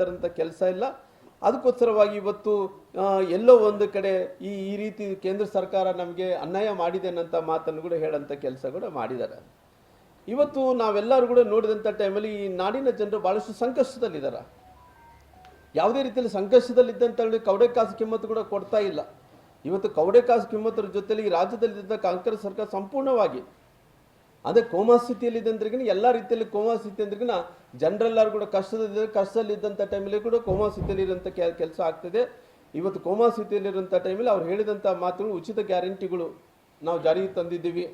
ತರಂತ ಕೆಲಸ ಇಲ್ಲ. ಅದಕ್ಕೋಸ್ಕರವಾಗಿ ಇವತ್ತು ಎಲ್ಲೋ ಒಂದು ಕಡೆ ಈ ರೀತಿ ಕೇಂದ್ರ ಸರ್ಕಾರ ನಮಗೆ ಅನ್ಯಾಯ ಮಾಡಿದೆ ಅನ್ನೋಂಥ ಮಾತನ್ನು ಕೂಡ ಹೇಳೋಂಥ ಕೆಲಸ ಕೂಡ ಮಾಡಿದ್ದಾರೆ. ಇವತ್ತು ನಾವೆಲ್ಲರೂ ಕೂಡ ನೋಡಿದಂಥ ಟೈಮಲ್ಲಿ ಈ ನಾಡಿನ ಜನರು ಭಾಳಷ್ಟು ಸಂಕಷ್ಟದಲ್ಲಿದ್ದಾರೆ. ಯಾವುದೇ ರೀತಿಯಲ್ಲಿ ಸಂಕಷ್ಟದಲ್ಲಿದ್ದಂಥ ಕವಡೆ ಕಾಸು ಕಿಮ್ಮತ್ತು ಕೂಡ ಕೊಡ್ತಾ ಇಲ್ಲ. ಇವತ್ತು ಕವಡೆ ಕಾಸು ಕಿಮ್ಮತ್ತರ ಜೊತೆಲಿ ಈ ರಾಜ್ಯದಲ್ಲಿದ್ದ ಕಾಂಗ್ರೆಸ್ ಸರ್ಕಾರ ಸಂಪೂರ್ಣವಾಗಿ ಅದೇ ಕೋಮಾ ಸ್ಥಿತಿಯಲ್ಲಿದೆ ಅಂದ್ರಿಗಿನ ಎಲ್ಲ ರೀತಿಯಲ್ಲಿ ಕೋಮಾ ಸ್ಥಿತಿ ಅಂದ್ರಿಗಿನ ಜನರೆಲ್ಲರೂ ಕೂಡ ಕಷ್ಟದಲ್ಲಿದ್ದಂಥ ಟೈಮಲ್ಲಿ ಕೂಡ ಕೋಮಾ ಸ್ಥಿತಿಯಲ್ಲಿ ಇರುವಂಥ ಕೆಲಸ ಆಗ್ತದೆ. ಇವತ್ತು ಕೋಮಾ ಸ್ಥಿತಿಯಲ್ಲಿರುವಂಥ ಟೈಮಲ್ಲಿ ಅವ್ರು ಹೇಳಿದಂಥ ಮಾತುಗಳು ಉಚಿತ ಗ್ಯಾರಂಟಿಗಳು ನಾವು ಜಾರಿಗೆ ತಂದಿದ್ದೀವಿ.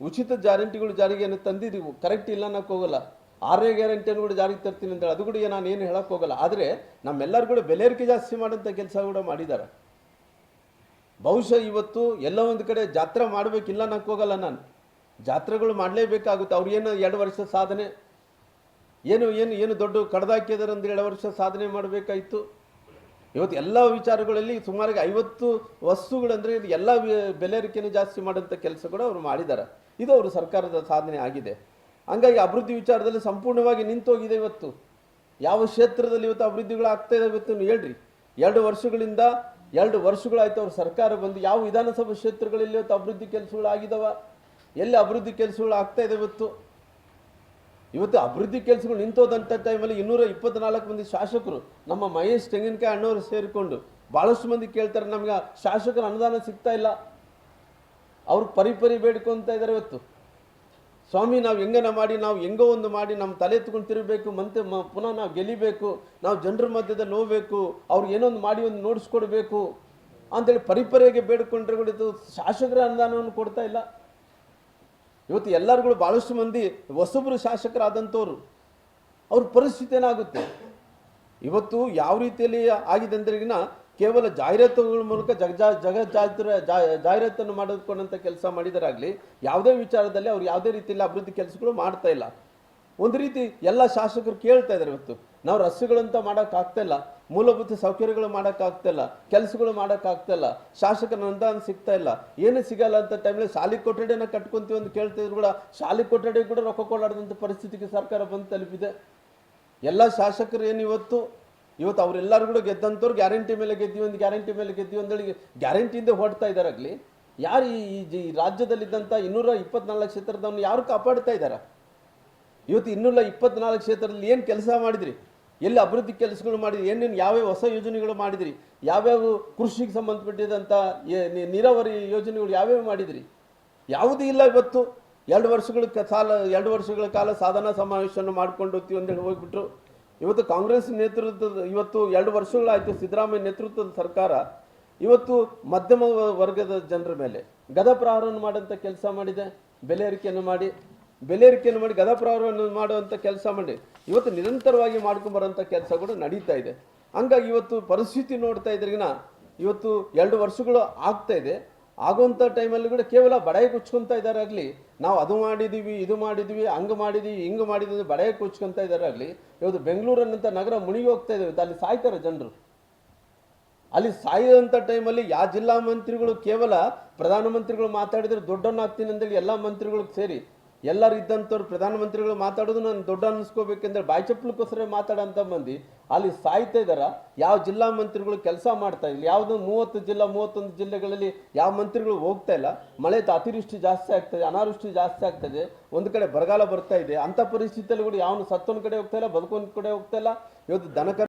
ಉಚಿತ ಗ್ಯಾರಂಟಿಗಳು ಜಾರಿಗೆ ತಂದಿದ್ದೀವಿ, ಕರೆಕ್ಟ್ ಇಲ್ಲ ಅನ್ನೋಕೆ ಹೋಗಲ್ಲ. 6ನೇ ಗ್ಯಾರಂಟಿಯನ್ನು ಕೂಡ ಜಾರಿಗೆ ತರ್ತೀನಿ ಅಂತೇಳಿ ಅದು ಕೂಡ ನಾನು ಏನು ಹೇಳೋಕ್ಕೆ ಹೋಗಲ್ಲ. ಆದರೆ ನಮ್ಮೆಲ್ಲರೂ ಕೂಡ ಬೆಲೆ ಏರಿಕೆ ಜಾಸ್ತಿ ಮಾಡೋಂಥ ಕೆಲಸ ಕೂಡ ಮಾಡಿದ್ದಾರೆ. ಬಹುಶಃ ಇವತ್ತು ಎಲ್ಲ ಒಂದು ಕಡೆ ಜಾತ್ರೆ ಮಾಡಬೇಕಿಲ್ಲ ಅನ್ನೋಕೆ ಹೋಗಲ್ಲ. ನಾನು ಜಾತ್ರೆಗಳು ಮಾಡಲೇಬೇಕಾಗುತ್ತೆ. ಅವ್ರು ಏನು 2 ವರ್ಷ ಸಾಧನೆ ಏನು ದೊಡ್ಡ ಕಡ್ದಾಕಿದಾರೆ ಅಂದ್ರೆ 2 ವರ್ಷ ಸಾಧನೆ ಮಾಡಬೇಕಾಯಿತು. ಇವತ್ತು ಎಲ್ಲ ವಿಚಾರಗಳಲ್ಲಿ ಸುಮಾರು 50 ವಸ್ತುಗಳಂದರೆ ಎಲ್ಲ ಬೆಲೆ ಏರಿಕೆಯನ್ನು ಜಾಸ್ತಿ ಮಾಡೋಂಥ ಕೆಲಸ ಕೂಡ ಅವರು ಮಾಡಿದ್ದಾರೆ. ಇದು ಅವರು ಸರ್ಕಾರದ ಸಾಧನೆ ಆಗಿದೆ. ಹಂಗಾಗಿ ಅಭಿವೃದ್ಧಿ ವಿಚಾರದಲ್ಲಿ ಸಂಪೂರ್ಣವಾಗಿ ನಿಂತೋಗಿದೆ. ಇವತ್ತು ಯಾವ ಕ್ಷೇತ್ರದಲ್ಲಿ ಇವತ್ತು ಅಭಿವೃದ್ಧಿಗಳು ಆಗ್ತಾ ಇದೆ ಇವತ್ತು ಹೇಳ್ರಿ. 2 ವರ್ಷಗಳಾಯ್ತು ಅವ್ರ ಸರ್ಕಾರ ಬಂದು. ಯಾವ ವಿಧಾನಸಭಾ ಕ್ಷೇತ್ರಗಳಲ್ಲಿ ಇವತ್ತು ಅಭಿವೃದ್ಧಿ ಕೆಲಸಗಳು ಆಗಿದಾವ? ಎಲ್ಲಿ ಅಭಿವೃದ್ಧಿ ಕೆಲಸಗಳು ಆಗ್ತಾ ಇದೆ? ಇವತ್ತು ಅಭಿವೃದ್ಧಿ ಕೆಲಸಗಳು ನಿಂತೋದಂಥ ಟೈಮಲ್ಲಿ 224 ಮಂದಿ ಶಾಸಕರು ನಮ್ಮ ಮಹೇಶ್ ತೆಂಗಿನಕಾಯಿ ಅಣ್ಣವರು ಸೇರಿಕೊಂಡು ಭಾಳಷ್ಟು ಮಂದಿ ಕೇಳ್ತಾರೆ, ನಮಗೆ ಶಾಸಕರ ಅನುದಾನ ಸಿಗ್ತಾ ಇಲ್ಲ. ಅವ್ರು ಪರಿ ಬೇಡ್ಕೊತಾ ಇದ್ದಾರೆ. ಇವತ್ತು ಸ್ವಾಮಿ ನಾವು ಹೆಂಗನ ಮಾಡಿ, ನಾವು ಹೆಂಗೋ ಒಂದು ಮಾಡಿ ನಮ್ಮ ತಲೆ ಎತ್ಕೊಂಡು ತಿರುಗಬೇಕು, ಮತ್ತೆ ಪುನಃ ನಾವು ಗೆಲ್ಲಿಬೇಕು, ನಾವು ಜನರ ಮಧ್ಯದಲ್ಲಿ ಹೋಗ್ಬೇಕು, ಅವ್ರಿಗೆ ಏನೊಂದು ಮಾಡಿ ಒಂದು ನೋಡಿಸ್ಕೊಡ್ಬೇಕು ಅಂತೇಳಿ ಪರಿಪರಿಗೆ ಬೇಡ್ಕೊಂಡ್ರೆ ಕೂಡ ಇದು ಶಾಸಕರ ಅನುದಾನವನ್ನು ಕೊಡ್ತಾ ಇಲ್ಲ. ಇವತ್ತು ಎಲ್ಲರೂ ಭಾಳಷ್ಟು ಮಂದಿ ಹೊಸಬರು ಶಾಸಕರಾದಂಥವ್ರು ಅವ್ರ ಪರಿಸ್ಥಿತಿ ಏನಾಗುತ್ತೆ? ಇವತ್ತು ಯಾವ ರೀತಿಯಲ್ಲಿ ಆಗಿದೆ ಅಂದ್ರಿಗಿನ ಕೇವಲ ಜಾಹೀರಾತುಗಳ ಮೂಲಕ ಜಾಹೀರಾತನ್ನು ಮಾಡಿಕೊಂಡಂಥ ಕೆಲಸ ಮಾಡಿದರಾಗಲಿ ಯಾವುದೇ ವಿಚಾರದಲ್ಲಿ ಅವ್ರು ಯಾವುದೇ ರೀತಿಯಲ್ಲಿ ಅಭಿವೃದ್ಧಿ ಕೆಲಸಗಳು ಮಾಡ್ತಾ ಇಲ್ಲ. ಒಂದು ರೀತಿ ಎಲ್ಲ ಶಾಸಕರು ಕೇಳ್ತಾ ಇದ್ದಾರೆ, ಇವತ್ತು ನಾವು ರಸ್ತೆಗಳಂತ ಮಾಡೋಕ್ಕಾಗ್ತಾಯಿಲ್ಲ, ಮೂಲಭೂತ ಸೌಕರ್ಯಗಳು ಮಾಡೋಕ್ಕಾಗ್ತಾಯಿಲ್ಲ, ಕೆಲಸಗಳು ಮಾಡೋಕ್ಕಾಗ್ತಾಯಿಲ್ಲ, ಶಾಸಕರ ಅನುದಾನ ಸಿಗ್ತಾ ಇಲ್ಲ, ಏನು ಸಿಗಲ್ಲ ಅಂತ ಟೈಮಲ್ಲಿ ಶಾಲೆ ಕೊಠಡಿಯನ್ನು ಕಟ್ಕೊಂತೀವಿ ಅಂತ ಕೇಳ್ತಿದ್ರು ಕೂಡ ಶಾಲೆ ಕೊಠಡಿ ಕೂಡ ರೊಕ್ಕ ಕೊಡಾಡದಂಥ ಪರಿಸ್ಥಿತಿಗೆ ಸರ್ಕಾರ ಬಂದು ತಲುಪಿದೆ. ಎಲ್ಲ ಶಾಸಕರು ಏನು ಇವತ್ತು ಅವರೆಲ್ಲರೂ ಕೂಡ ಗೆದ್ದಂಥವ್ರು ಗ್ಯಾರಂಟಿ ಮೇಲೆ ಗೆದ್ದೀವಿ ಅಂದೇಳಿ ಗ್ಯಾರಂಟಿಯಿಂದ ಹೊಡ್ತಾ ಇದ್ದಾರಾಗಲಿ ಯಾರು ಈ ರಾಜ್ಯದಲ್ಲಿದ್ದಂಥ 224 ಕ್ಷೇತ್ರದವನ್ನು ಯಾರು ಕಾಪಾಡ್ತಾ ಇದ್ದಾರೆ? ಇವತ್ತು 224 ಕ್ಷೇತ್ರದಲ್ಲಿ ಏನು ಕೆಲಸ ಮಾಡಿದ್ರಿ? ಎಲ್ಲಿ ಅಭಿವೃದ್ಧಿ ಕೆಲಸಗಳು ಮಾಡಿದ್ರಿ? ಏನೇನು ಯಾವ್ಯಾವ ಹೊಸ ಯೋಜನೆಗಳು ಮಾಡಿದ್ರಿ? ಯಾವ್ಯಾವ ಕೃಷಿಗೆ ಸಂಬಂಧಪಟ್ಟಿದಂಥ ನೀರಾವರಿ ಯೋಜನೆಗಳು ಯಾವ್ಯಾವ ಮಾಡಿದ್ರಿ? ಯಾವುದೂ ಇಲ್ಲ. ಇವತ್ತು 2 ವರ್ಷಗಳ ಕಾಲ ಸಾಧನಾ ಸಮಾವೇಶವನ್ನು ಮಾಡ್ಕೊಂಡು ಹೋಗ್ತೀವಿ ಅಂತೇಳಿ ಹೋಗ್ಬಿಟ್ರು. ಇವತ್ತು ಕಾಂಗ್ರೆಸ್ ನೇತೃತ್ವದ 2 ವರ್ಷಗಳಾಯಿತು ಸಿದ್ದರಾಮಯ್ಯ ನೇತೃತ್ವದ ಸರ್ಕಾರ ಇವತ್ತು ಮಧ್ಯಮ ವರ್ಗದ ಜನರ ಮೇಲೆ ಗದಾಪ್ರಹಾರವನ್ನು ಮಾಡೋಂಥ ಕೆಲಸ ಮಾಡಿದೆ. ಬೆಲೆ ಏರಿಕೆಯನ್ನು ಮಾಡಿ ಗದಾಪ್ರಹಾರವನ್ನು ಮಾಡುವಂಥ ಕೆಲಸ ಮಾಡಿ ಇವತ್ತು ನಿರಂತರವಾಗಿ ಮಾಡ್ಕೊಂಬರೋಂಥ ಕೆಲಸ ಕೂಡ ನಡೀತಾ ಇದೆ. ಹಂಗಾಗಿ ಇವತ್ತು ಪರಿಸ್ಥಿತಿ ನೋಡ್ತಾ ಇದ್ರಿಗಿನ ಇವತ್ತು 2 ವರ್ಷಗಳು ಆಗ್ತಾ ಇದೆ. ಆಗುವಂಥ ಟೈಮಲ್ಲಿ ಕೂಡ ಕೇವಲ ಬಡಾಯಿ ಕುಚ್ಕೊತಾ ಇದ್ದಾರಾಗಲಿ, ನಾವು ಅದು ಮಾಡಿದ್ದೀವಿ, ಇದು ಮಾಡಿದ್ವಿ, ಹಂಗೆ ಮಾಡಿದ್ದೀವಿ, ಹಿಂಗೆ ಮಾಡಿದ್ದೀವಿ ಬಡಾಯಿ ಕುಚ್ಕೊತಾ ಇದ್ದಾರಾಗಲಿ. ಇವತ್ತು ಬೆಂಗಳೂರನ್ನಂಥ ನಗರ ಮುಳುಗಿ ಹೋಗ್ತಾ ಇದ್ದಾವೆ. ಅಲ್ಲಿ ಸಾಯ್ತಾರೆ ಜನರು. ಅಲ್ಲಿ ಸಾಯುವಂಥ ಟೈಮಲ್ಲಿ ಯಾವ ಜಿಲ್ಲಾ ಮಂತ್ರಿಗಳು ಕೇವಲ ಪ್ರಧಾನಮಂತ್ರಿಗಳು ಮಾತಾಡಿದ್ರೆ ದೊಡ್ಡನ್ನು ಹಾಕ್ತೀನಿ ಅಂತೇಳಿ ಎಲ್ಲ ಮಂತ್ರಿಗಳಿಗೆ ಸೇರಿ ಎಲ್ಲರೂ ಇದ್ದಂಥವ್ರು ಪ್ರಧಾನಮಂತ್ರಿಗಳು ಮಾತಾಡೋದು ನಾನು ದೊಡ್ಡ ಅನ್ನಿಸ್ಕೋಬೇಕೆಂದ್ರೆ ಬಾಯಿ ಚಪ್ಪಲಕ್ಕೋಸ್ಕರ ಮಾತಾಡೋಂಥ ಮಂದಿ ಅಲ್ಲಿ ಸಾಯ್ತಾ ಇದ್ದಾರ. ಯಾವ ಜಿಲ್ಲಾ ಮಂತ್ರಿಗಳು ಕೆಲಸ ಮಾಡ್ತಾ ಇಲ್ಲ, ಯಾವುದು 31 ಜಿಲ್ಲೆಗಳಲ್ಲಿ ಯಾವ ಮಂತ್ರಿಗಳು ಹೋಗ್ತಾ ಇಲ್ಲ. ಮಳೆ ಅತಿವೃಷ್ಟಿ ಜಾಸ್ತಿ ಆಗ್ತದೆ, ಅನಾವೃಷ್ಟಿ ಜಾಸ್ತಿ ಆಗ್ತದೆ, ಒಂದು ಕಡೆ ಬರಗಾಲ ಬರ್ತಾ ಇದೆ. ಅಂಥ ಪರಿಸ್ಥಿತಿಯಲ್ಲಿ ಕೂಡ ಯಾವನು ಸತ್ತೊಂದು ಕಡೆ ಹೋಗ್ತಾ ಇಲ್ಲ, ಬದುಕೊಂದು ಕಡೆ ಹೋಗ್ತಾ ಇಲ್ಲ. ಇವತ್ತು